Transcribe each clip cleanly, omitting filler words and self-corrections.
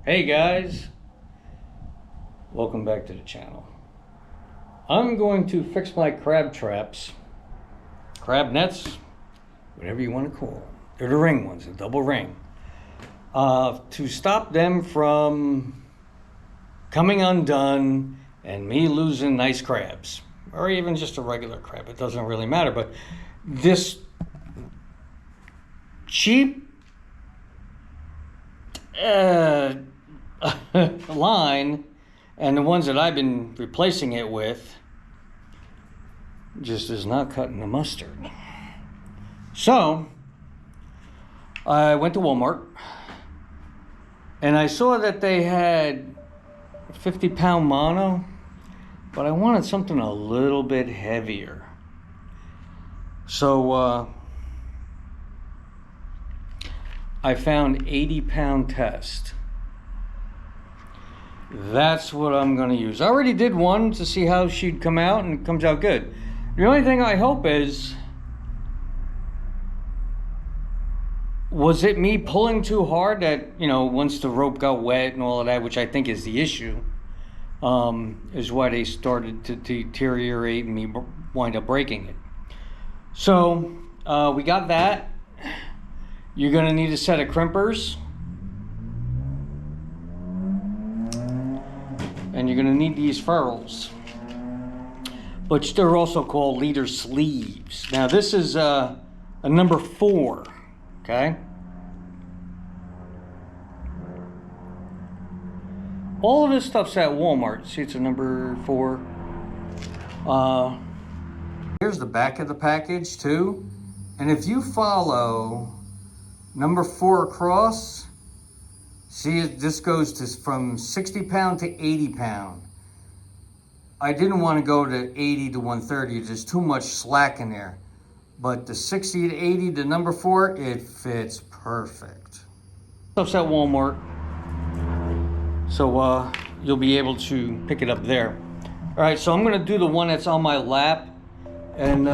Hey guys, welcome back to the channel. I'm going to fix my crab traps, crab nets, whatever you want to call them. They're the ring ones, a double ring, to stop them from coming undone and me losing nice crabs, or even just a regular crab. It doesn't really matter, but this cheap line and the ones that I've been replacing it with just is not cutting the mustard. So I went to Walmart and I saw that they had 50-pound mono, but I wanted something a little bit heavier. So I found 80-pound test. That's what I'm going to use. I already did one to see how she'd come out, and it comes out good. The only thing I hope is, was it me pulling too hard that, once the rope got wet and all of that, which I think is the issue, is why they started to deteriorate and me wind up breaking it. So we got that. You're going to need a set of crimpers. And you're going to need these ferrules, but they're also called leader sleeves. Now this is a number 4, okay? All of this stuff's at Walmart. See, it's a number 4. Here's the back of the package too. And if you follow number 4 across, see, this goes from 60 pound to 80 pound. I didn't want to go to 80 to 130. There's too much slack in there. But the 60 to 80, the number 4, it fits perfect. Stuff's at Walmart. So you'll be able to pick it up there. All right, so I'm going to do the one that's on my lap. And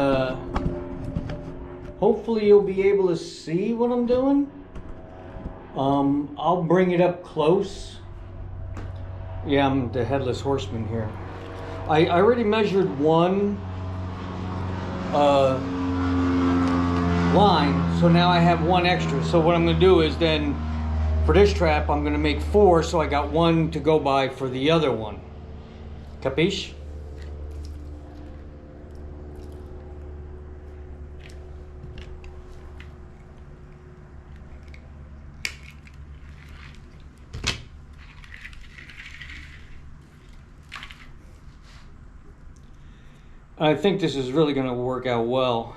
hopefully you'll be able to see what I'm doing. I'll bring it up close. Yeah, I'm the headless horseman here. I already measured one line, so now I have one extra. So what I'm going to do is then, for this trap, I'm going to make 4, so I got 1 to go by for the other one. Capiche? I think this is really going to work out well.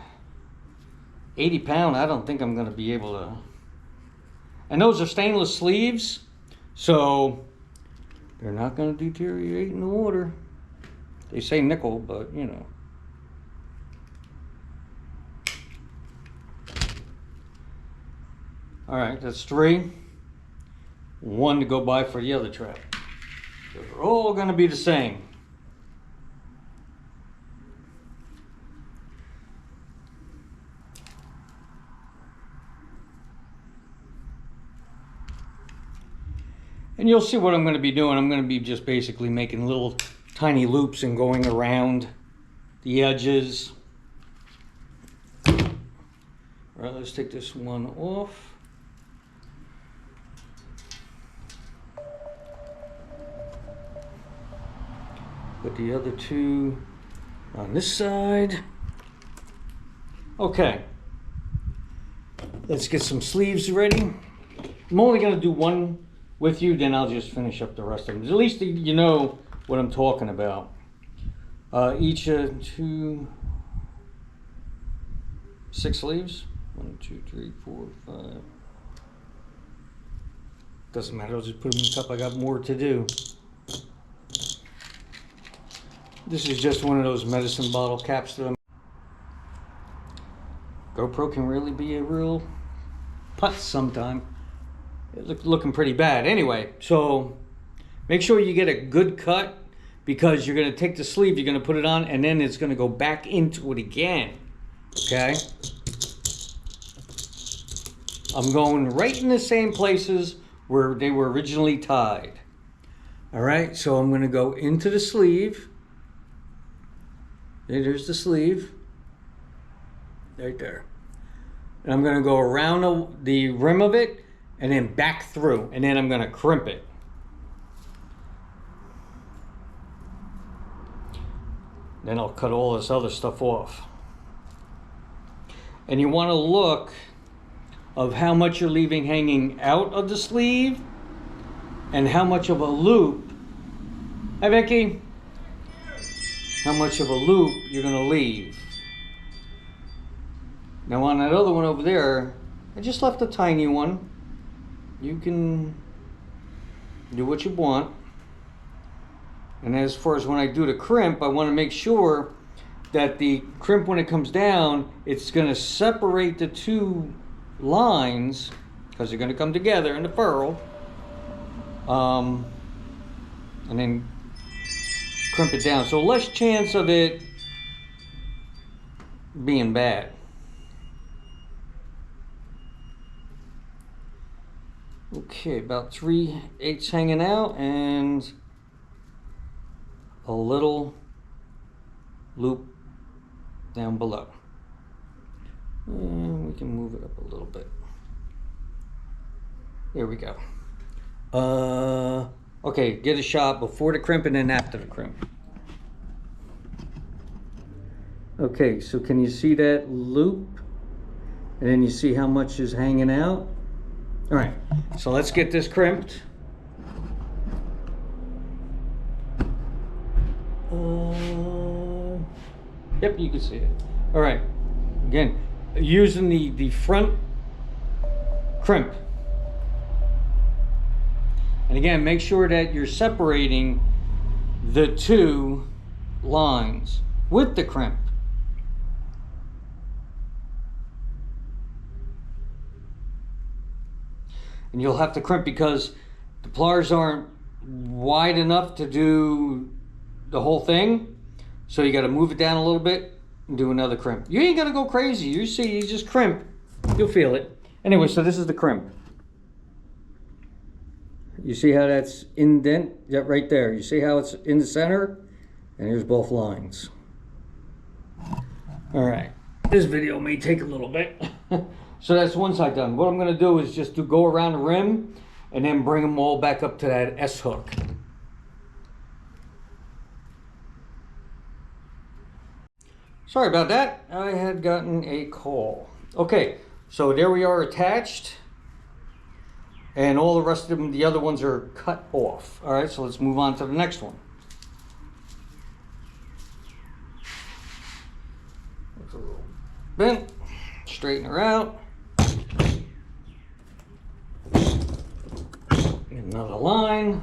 80 pound, I don't think I'm going to be able to. And those are stainless sleeves, so they're not going to deteriorate in the water. They say nickel, but All right, that's 3. 1 to go by for the other trap. They're all going to be the same. And you'll see what I'm going to be doing. I'm going to be just basically making little tiny loops and going around the edges. All right, let's take this one off. Put the other 2 on this side. Okay. Let's get some sleeves ready. I'm only going to do one with you, then I'll just finish up the rest of them. At least you know what I'm talking about. Each 2, 6 sleeves. 1, 2, 3, 4, 5. Doesn't matter, I'll just put them in the cup. I got more to do. This is just one of those medicine bottle caps that GoPro can really be a real putz sometime. It's looking pretty bad. Anyway, so make sure you get a good cut, because you're going to take the sleeve, you're going to put it on, and then it's going to go back into it again. Okay? I'm going right in the same places where they were originally tied. All right, so I'm going to go into the sleeve. There's the sleeve. Right there. And I'm going to go around the rim of it and then back through. And then I'm going to crimp it. Then I'll cut all this other stuff off. And you want to look of how much you're leaving hanging out of the sleeve and how much of a loop. Hi, Vicky. How much of a loop you're going to leave. Now on that other one over there, I just left a tiny one. You can do what you want. And as far as when I do the crimp, I want to make sure that the crimp, when it comes down, it's going to separate the two lines because they're going to come together in the furl. And then crimp it down. So less chance of it being bad. Okay, about 3/8 hanging out and a little loop down below. And we can move it up a little bit. There we go. Okay, get a shot before the crimp and then after the crimp. Okay, so can you see that loop? And then you see how much is hanging out? All right, so let's get this crimped. Yep, you can see it. All right, again, using the front crimp. And again, make sure that you're separating the two lines with the crimp. And you'll have to crimp because the pliers aren't wide enough to do the whole thing. So you got to move it down a little bit and do another crimp. You ain't got to go crazy. You see, you just crimp. You'll feel it. Anyway, so this is the crimp. You see how that's indent? Yeah, right there. You see how it's in the center? And here's both lines. All right. This video may take a little bit. So that's one side done. What I'm going to do is just go around the rim and then bring them all back up to that S hook. Sorry about that. I had gotten a call. Okay, so there we are attached. And all the rest of them, the other ones are cut off. All right, so let's move on to the next one. Looks a little bent. Straighten her out. Another line.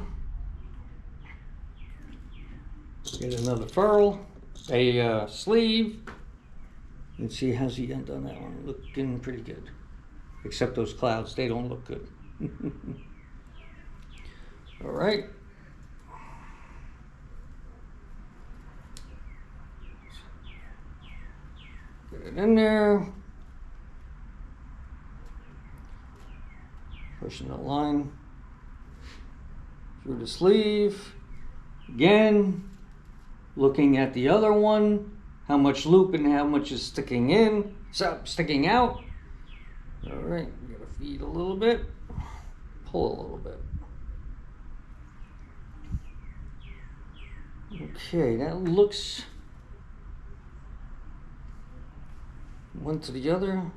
Get another furl, a sleeve. Let's see, how's the end on that one? Looking pretty good. Except those clouds, they don't look good. All right. Get it in there. Pushing the line through the sleeve. Again, looking at the other one, how much loop and how much is sticking in, sticking out. All right, we gotta feed a little bit, pull a little bit. Okay, that looks one to the other.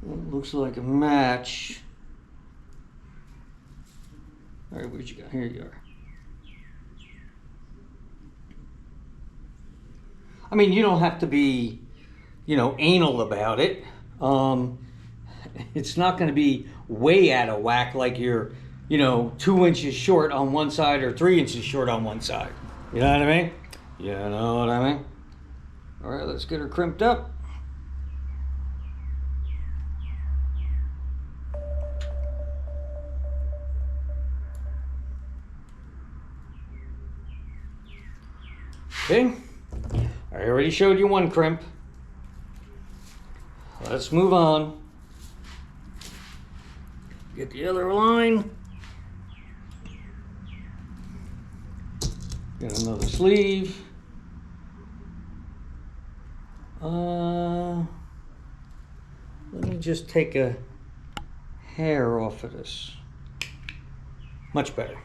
It looks like a match. All right, where'd you go? Here you are. I mean, you don't have to be, anal about it. It's not going to be way out of whack like you're, 2 inches short on one side or 3 inches short on one side. You know what I mean? You know what I mean? All right, let's get her crimped up. Okay, I already showed you one crimp. Let's move on Get the other line. Get another sleeve. Let me just take a hair off of this. Much better.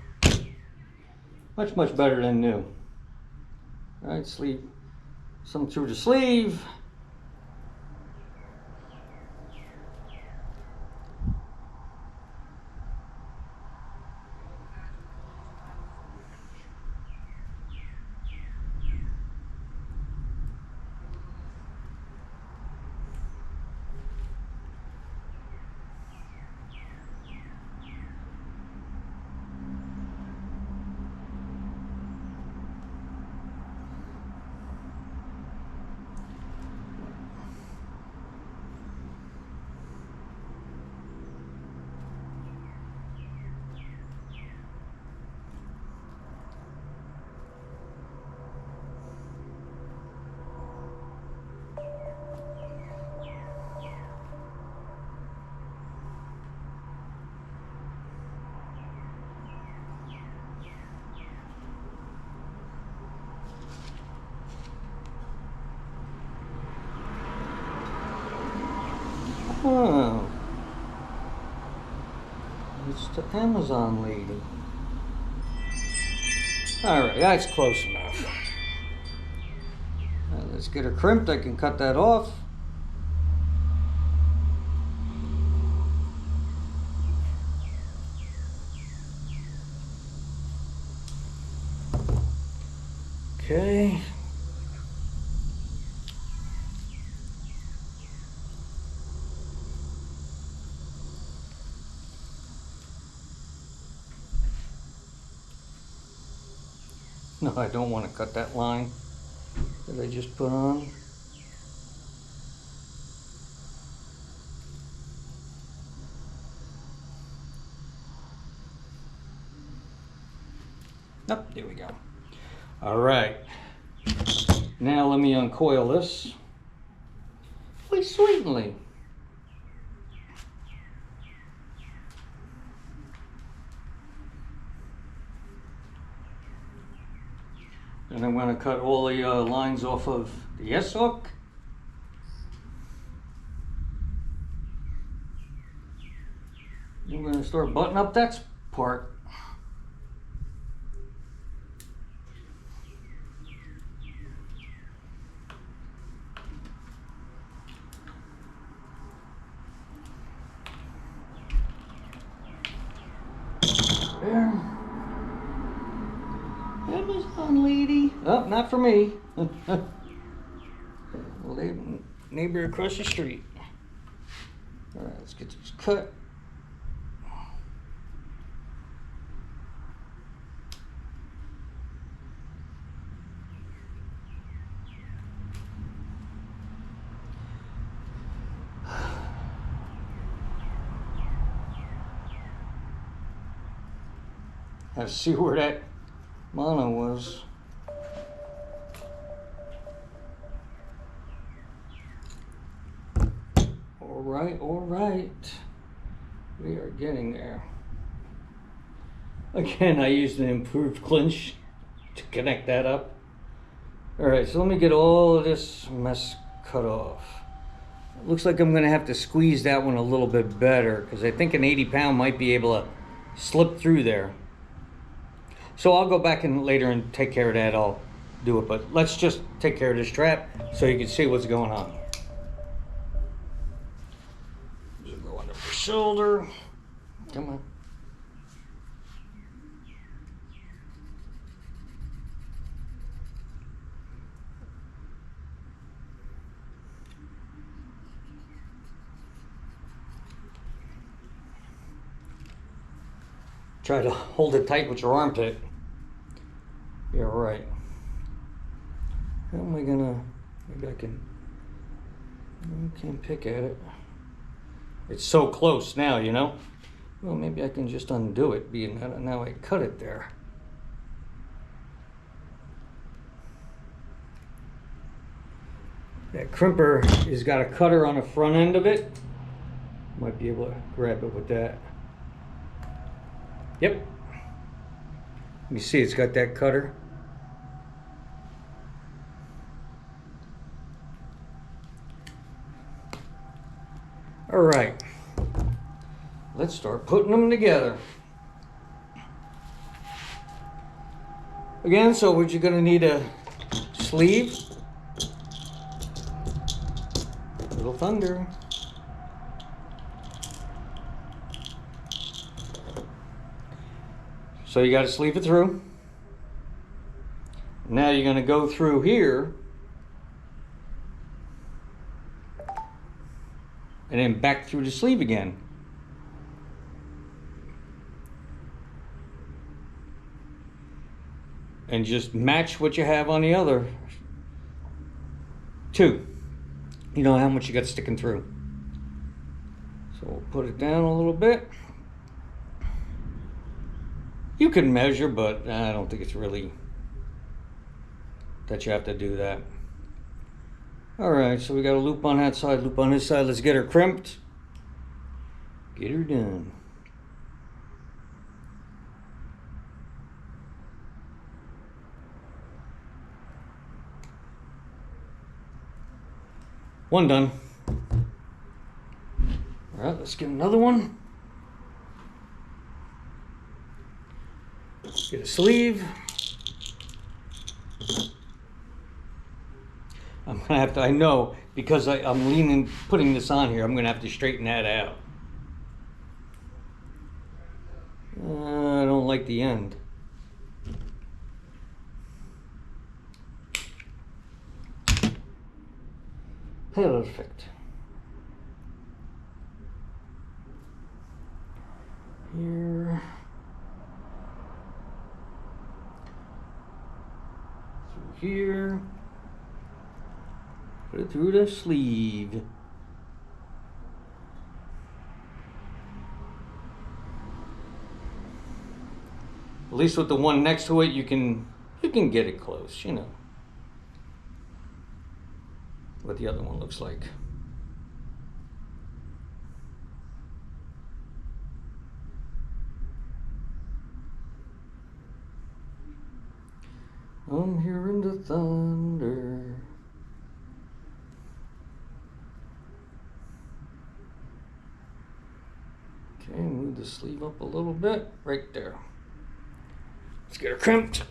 Much, much better than new. All right, sleeve. Some through the sleeve. Oh, it's the Amazon lady. All right, that's close enough. Now let's get her crimped. I can cut that off. Okay. No, I don't want to cut that line that I just put on. Oh, there we go. All right. Now let me uncoil this. Please sweetly. And I'm going to cut all the lines off of the S-hook. I'm going to start buttoning up that part. There. Amazon lady. Oh, not for me. Neighbor across the street. All right, let's get this cut. Have to see where that mono was. All right. We are getting there. Again, I used an improved clinch to connect that up. All right, so let me get all of this mess cut off. It looks like I'm gonna have to squeeze that one a little bit better because I think an 80-pound might be able to slip through there. So I'll go back in later and take care of that. I'll do it, but let's just take care of this strap so you can see what's going on. Just go under the shoulder. Come on. Try to hold it tight with your armpit. Yeah, right. How am I gonna, maybe I can't pick at it. It's so close now, you know? Well, maybe I can just undo it, being that now I cut it there. That crimper has got a cutter on the front end of it. Might be able to grab it with that. Yep. Let me see, it's got that cutter. All right, let's start putting them together. Again, so what you're gonna need a sleeve, little thunder. So you gotta sleeve it through. Now you're gonna go through here and then back through the sleeve again. And just match what you have on the other two. You know how much you got sticking through. So we'll put it down a little bit. You can measure, but I don't think it's really that you have to do that. All right, so we got a loop on that side, loop on this side. Let's get her crimped. Get her done. One done. All right, let's get another one. Get a sleeve. I'm gonna have to, I know, because I'm leaning, putting this on here, I'm gonna have to straighten that out. I don't like the end. Perfect. Here. Through here. Put it through the sleeve. At least with the one next to it, you can get it close, you know. What the other one looks like. I'm hearing the thunder. Okay, move the sleeve up a little bit, right there. Let's get her crimped.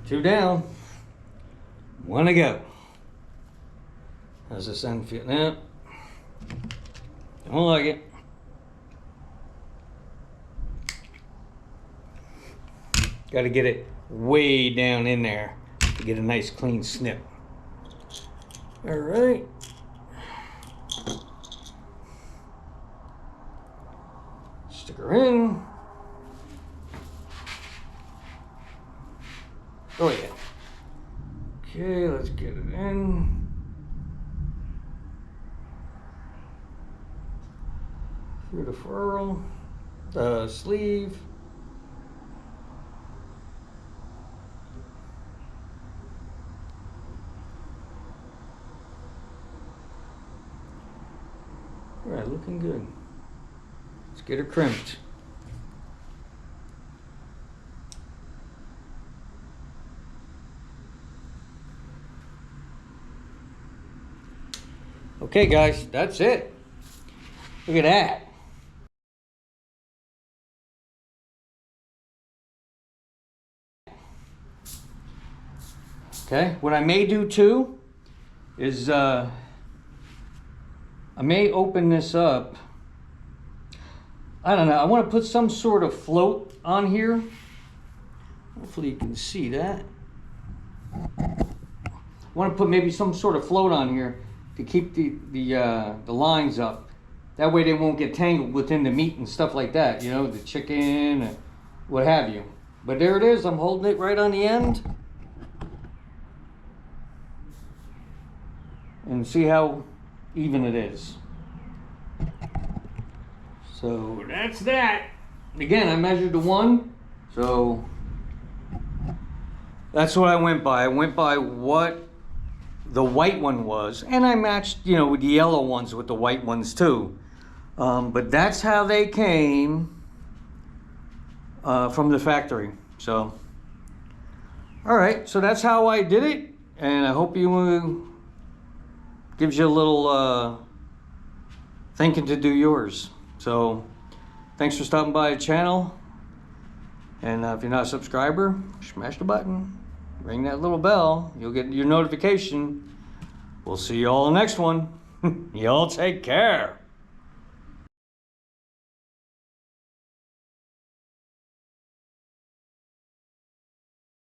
Two down. One to go. How's this end feel? Now, don't like it. Got to get it way down in there to get a nice clean snip. All right. Stick her in. Oh yeah. Okay, let's get it in. Through the furl, the sleeve. All right, looking good. Let's get her crimped. Okay, guys, that's it. Look at that. Okay, what I may do too is I may open this up. I don't know, I want to put some sort of float on here. Hopefully you can see that. I want to put maybe some sort of float on here to keep the lines up. That way they won't get tangled within the meat and stuff like that, you know, the chicken, and what have you. But there it is, I'm holding it right on the end. And see how even it is. So that's that. Again, I measured the one So that's what I went by. I went by what the white one was, and I matched, you know, with the yellow ones with the white ones too. But that's how they came from the factory. So, all right, so that's how I did it, and I hope you gives you a little thinking to do yours. So, thanks for stopping by the channel, and if you're not a subscriber, smash the button, ring that little bell, you'll get your notification. We'll see you all in the next one. Y'all take care.